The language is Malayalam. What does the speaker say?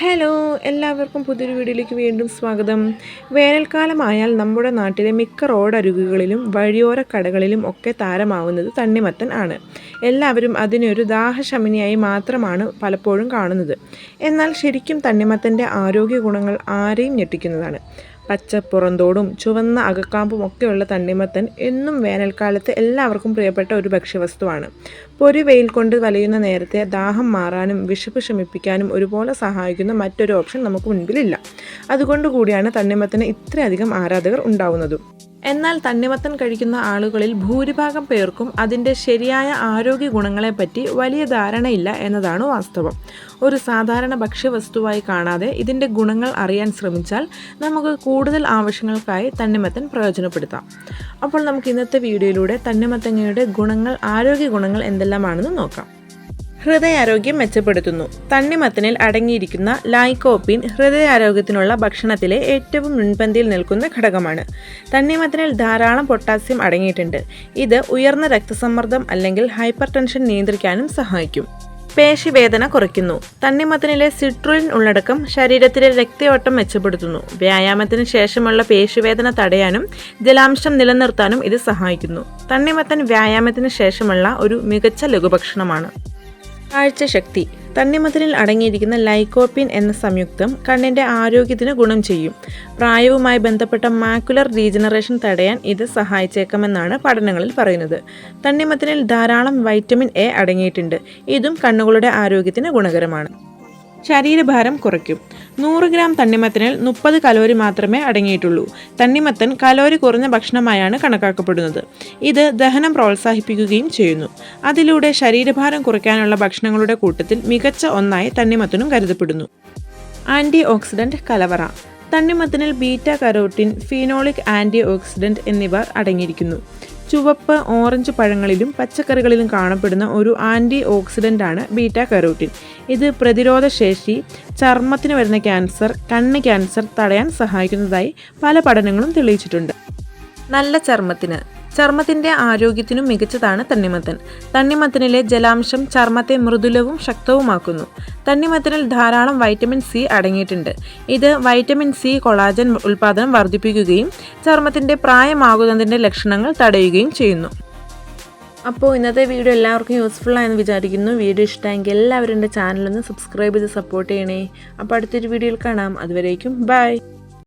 ഹലോ, എല്ലാവർക്കും പുതിയൊരു വീഡിയോയിലേക്ക് വീണ്ടും സ്വാഗതം. വേനൽക്കാലമായാൽ നമ്മുടെ നാട്ടിലെ മിക്ക റോഡരികുകളിലും വഴിയോര കടകളിലും ഒക്കെ താരമാവുന്നത് തണ്ണിമത്തൻ ആണ്. എല്ലാവരും അതിനൊരു ദാഹശമനിയായി മാത്രമാണ് പലപ്പോഴും കാണുന്നത്. എന്നാൽ ശരിക്കും തണ്ണിമത്തൻ്റെ ആരോഗ്യ ഗുണങ്ങൾ ആരെയും ഞെട്ടിക്കുന്നതാണ്. പച്ച പുറന്തോടും ചുവന്ന അകക്കാമ്പും ഒക്കെയുള്ള തണ്ണിമത്തൻ എന്നും വേനൽക്കാലത്ത് എല്ലാവർക്കും പ്രിയപ്പെട്ട ഒരു ഭക്ഷ്യവസ്തുവാണ്. പൊരിവെയിൽ കൊണ്ട് വലയുന്ന നേരത്തെ ദാഹം മാറാനും വിശപ്പ് ശമിപ്പിക്കാനും ഒരുപോലെ സഹായിക്കുന്ന മറ്റൊരു ഓപ്ഷൻ നമുക്ക് മുൻപിലില്ല. അതുകൊണ്ട് കൂടിയാണ് തണ്ണിമത്തന് ഇത്രയധികം ആരാധകർ ഉണ്ടാവുന്നതും. എന്നാൽ തണ്ണിമത്തൻ കഴിക്കുന്ന ആളുകളിൽ ഭൂരിഭാഗം പേർക്കും അതിൻ്റെ ശരിയായ ആരോഗ്യ ഗുണങ്ങളെപ്പറ്റി വലിയ ധാരണയില്ല എന്നതാണ് വാസ്തവം. ഒരു സാധാരണ ഭക്ഷ്യവസ്തുവായി കാണാതെ ഇതിൻ്റെ ഗുണങ്ങൾ അറിയാൻ ശ്രമിച്ചാൽ നമുക്ക് കൂടുതൽ ആവശ്യങ്ങൾക്കായി തണ്ണിമത്തൻ പ്രയോജനപ്പെടുത്താം. അപ്പോൾ നമുക്ക് ഇന്നത്തെ വീഡിയോയിലൂടെ തണ്ണിമത്തങ്ങയുടെ ഗുണങ്ങൾ, ആരോഗ്യ ഗുണങ്ങൾ എന്തെല്ലാമാണെന്ന് നോക്കാം. ഹൃദയാരോഗ്യം മെച്ചപ്പെടുത്തുന്നു. തണ്ണിമത്തനിൽ അടങ്ങിയിരിക്കുന്ന ലൈക്കോപ്പീൻ ഹൃദയാരോഗ്യത്തിനുള്ള ഭക്ഷണത്തിലെ ഏറ്റവും മുൻപന്തിയിൽ നിൽക്കുന്ന ഘടകമാണ്. തണ്ണിമത്തനിൽ ധാരാളം പൊട്ടാസ്യം അടങ്ങിയിട്ടുണ്ട്. ഇത് ഉയർന്ന രക്തസമ്മർദ്ദം അല്ലെങ്കിൽ ഹൈപ്പർ ടെൻഷൻ നിയന്ത്രിക്കാനും സഹായിക്കും. പേശിവേദന കുറയ്ക്കുന്നു. തണ്ണിമത്തനിലെ സിട്രുലിൻ ഉള്ളടക്കം ശരീരത്തിലെ രക്തയോട്ടം മെച്ചപ്പെടുത്തുന്നു. വ്യായാമത്തിന് ശേഷമുള്ള പേശിവേദന തടയാനും ജലാംശം നിലനിർത്താനും ഇത് സഹായിക്കുന്നു. തണ്ണിമത്തൻ വ്യായാമത്തിന് ശേഷമുള്ള ഒരു മികച്ച ലഘുഭക്ഷണമാണ്. കാഴ്ചശക്തി. തണ്ണിമത്തനിൽ അടങ്ങിയിരിക്കുന്ന ലൈക്കോപ്പീൻ എന്ന സംയുക്തം കണ്ണിൻ്റെ ആരോഗ്യത്തിന് ഗുണം ചെയ്യും. പ്രായവുമായി ബന്ധപ്പെട്ട മാക്കുലർ റീജനറേഷൻ തടയാൻ ഇത് സഹായിച്ചേക്കാമെന്നാണ് പഠനങ്ങളിൽ പറയുന്നത്. തണ്ണിമത്തനിൽ ധാരാളം വൈറ്റമിൻ എ അടങ്ങിയിട്ടുണ്ട്. ഇതും കണ്ണുകളുടെ ആരോഗ്യത്തിന് ഗുണകരമാണ്. ശരീരഭാരം കുറയ്ക്കും. 100 ഗ്രാം തണ്ണിമത്തനിൽ 30 കലോറി മാത്രമേ അടങ്ങിയിട്ടുള്ളൂ. തണ്ണിമത്തൻ കലോറി കുറഞ്ഞ ഭക്ഷണമായാണ് കണക്കാക്കപ്പെടുന്നത്. ഇത് ദഹനം പ്രോത്സാഹിപ്പിക്കുകയും ചെയ്യുന്നു. അതിലൂടെ ശരീരഭാരം കുറയ്ക്കാനുള്ള ഭക്ഷണങ്ങളുടെ കൂട്ടത്തിൽ മികച്ച ഒന്നായി തണ്ണിമത്തനും കരുതപ്പെടുന്നു. ആൻറ്റി ഓക്സിഡൻറ്റ് കലവറ. തണ്ണിമത്തനിൽ beta carotene, phenolic antioxidant എന്നിവ അടങ്ങിയിരിക്കുന്നു. ചുവപ്പ്, ഓറഞ്ച് പഴങ്ങളിലും പച്ചക്കറികളിലും കാണപ്പെടുന്ന ഒരു ആൻറ്റി ഓക്സിഡൻ്റാണ് ബീറ്റ കരോട്ടിൻ. ഇത് പ്രതിരോധശേഷി, ചർമ്മത്തിന് വരുന്ന ക്യാൻസർ, കണ്ണ് ക്യാൻസർ തടയാൻ സഹായിക്കുന്നതായി പല പഠനങ്ങളും തെളിയിച്ചിട്ടുണ്ട്. നല്ല ചർമ്മത്തിൻ്റെ ആരോഗ്യത്തിനും മികച്ചതാണ് തണ്ണിമത്തൻ. തണ്ണിമത്തനിലെ ജലാംശം ചർമ്മത്തെ മൃദുലവും ശക്തവുമാക്കുന്നു. തണ്ണിമത്തനിൽ ധാരാളം വൈറ്റമിൻ സി അടങ്ങിയിട്ടുണ്ട്. ഇത് വൈറ്റമിൻ സി കൊളാജൻ ഉൽപ്പാദനം വർദ്ധിപ്പിക്കുകയും ചർമ്മത്തിൻ്റെ പ്രായമാകുന്നതിൻ്റെ ലക്ഷണങ്ങൾ തടയുകയും ചെയ്യുന്നു. അപ്പോൾ ഇന്നത്തെ വീഡിയോ എല്ലാവർക്കും യൂസ്ഫുൾ ആയെന്ന് വിചാരിക്കുന്നു. വീഡിയോ ഇഷ്ടമെങ്കിൽ എല്ലാവരും എൻ്റെ ചാനലൊന്ന് സബ്സ്ക്രൈബ് ചെയ്ത് സപ്പോർട്ട് ചെയ്യണേ. അപ്പോൾ അടുത്തൊരു വീഡിയോയിൽ കാണാം. അതുവരേക്കും ബൈ.